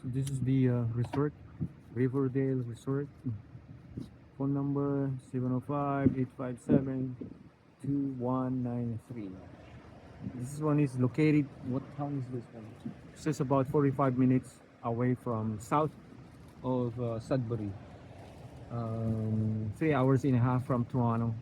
So this is the resort, Riverdale Resort. Phone number 705-857-2193. This one is located, what town is this one? It's just about 45 minutes away from south of Sudbury. 3 hours and a half from Toronto.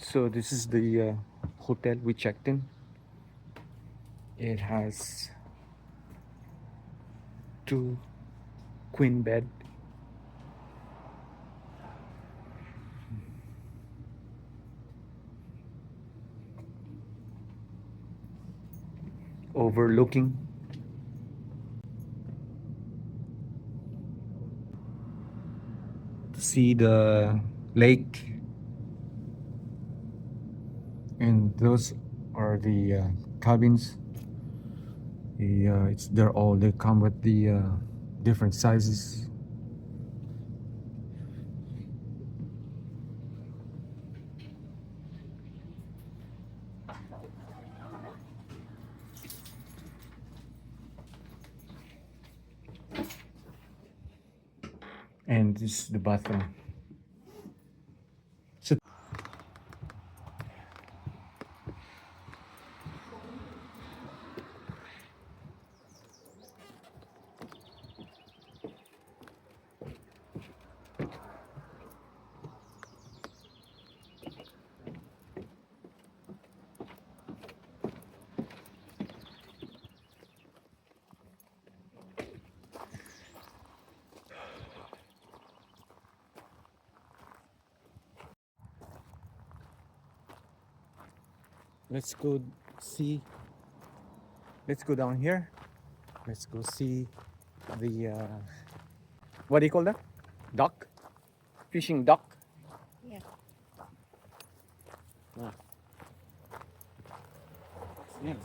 So this is the hotel we checked in. It has two queen bed, overlooking to see the lake, and those are the cabins. They come with the different sizes. And this is the bathroom. So let's go see. Let's go down here. Let's go see the what do you call that? Dock? Fishing dock? Yeah. Ah, it's nice.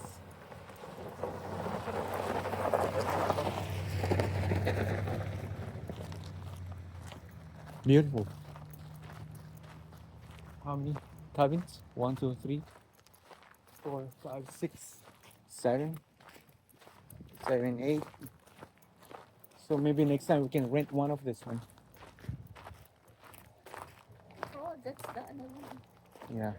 Beautiful. How many cabins? 1, 2, 3, 4, 5, 6, 7, 7, 8. So maybe next time we can rent one of this one. Oh, that's the other one. Yeah.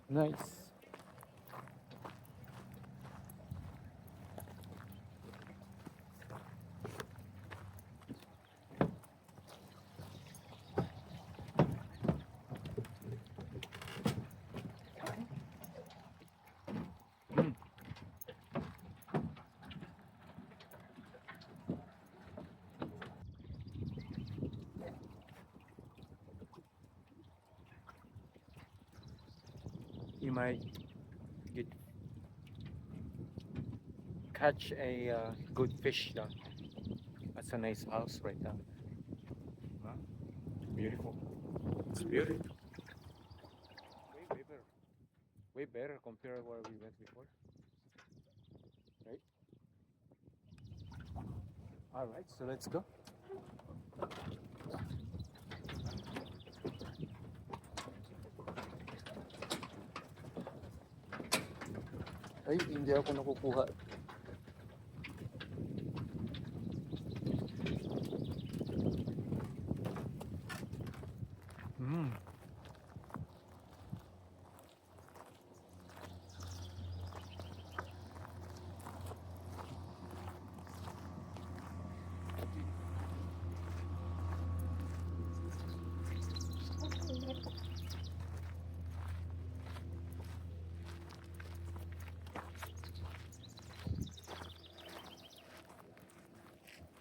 Nice. You might get catch a good fish down. That's a nice house right now. Huh? Beautiful. It's beautiful. Way better. Way better compared to where we went before. Right? Alright, so let's go. Ay, hindi ako nakukuha. Mm.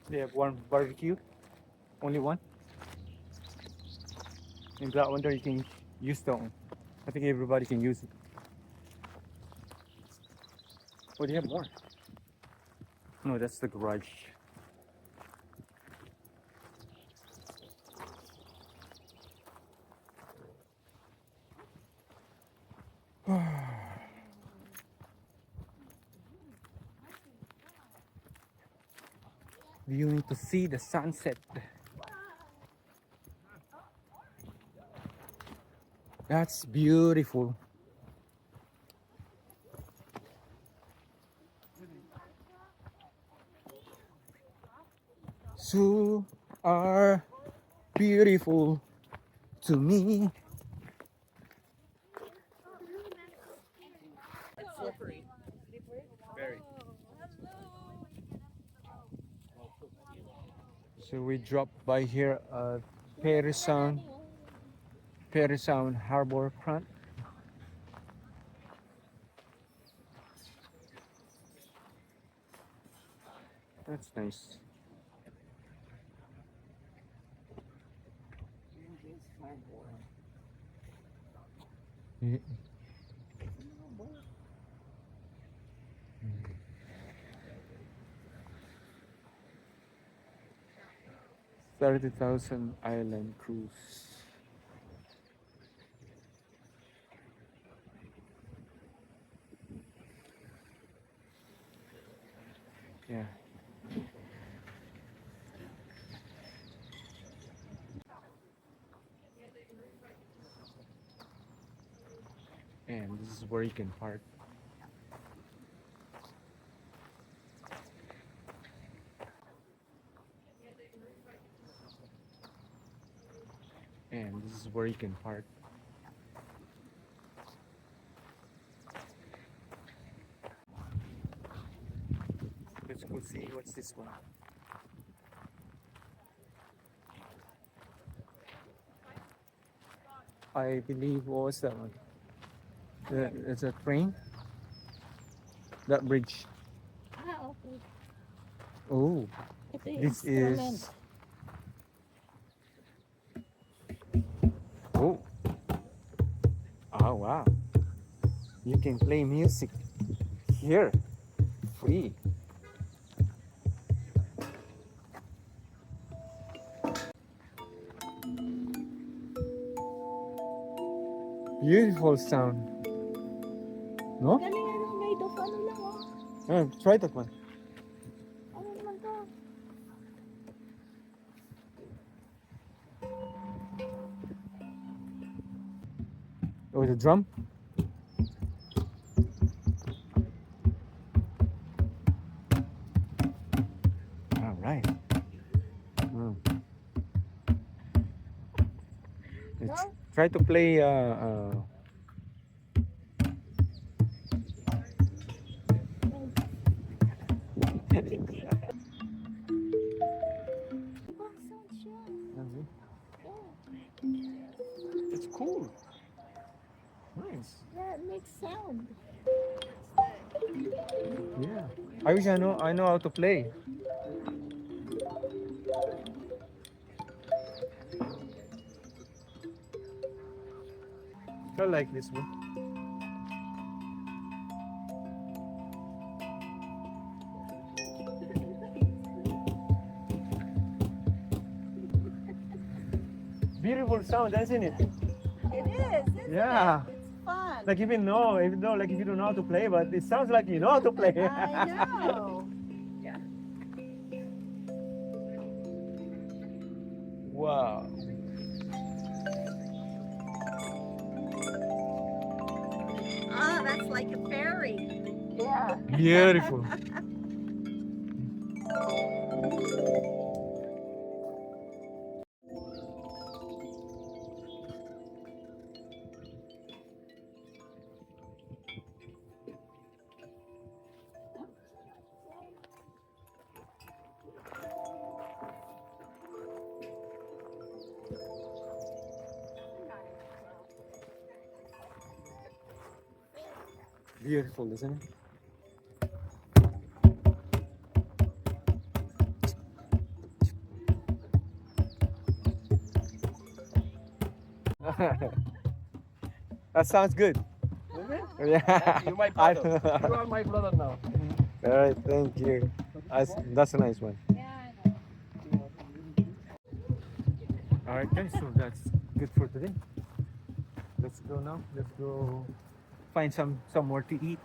They have one barbecue. Only one. And that one there you can use that one. I think everybody can use it. Oh, they have more. No, that's the garage. viewing to see the sunset. That's beautiful. So are beautiful to me. Very. So we dropped by here at Perry Sound Harbor Front. That's nice. Mm. 30,000 island cruise. Yeah. And this is where you can park. And this is where you can park. Let's go see what's this one. I believe what was that one? It's a train. That bridge. Ah, okay. Oh, Ito yung this instrument. is. Oh, oh wow! You can play music here, free. Beautiful sound. No? Galing ano, made of ano lang oh. Try that one. Ano naman to? Oh, the drum. All right. Let's No? try to play. Oh, sound siya. Oh, It's cool. Nice. yeah, it makes sound. Yeah. I wish I know how to play. I like this one. Beautiful sound, isn't it? It is, isn't Yeah. it? It's fun. Like even though like if you don't know how to play, but it sounds like you know how to play. I know. Yeah. Wow. Ah, that's like a fairy. Yeah. Beautiful. Beautiful, isn't it? That sounds good. Yeah. You're my brother. You are my brother now. All right, thank you. That's a nice one. Yeah, I know. All right, guys. So that's good for today. Let's go now. Let's go find somewhere to eat.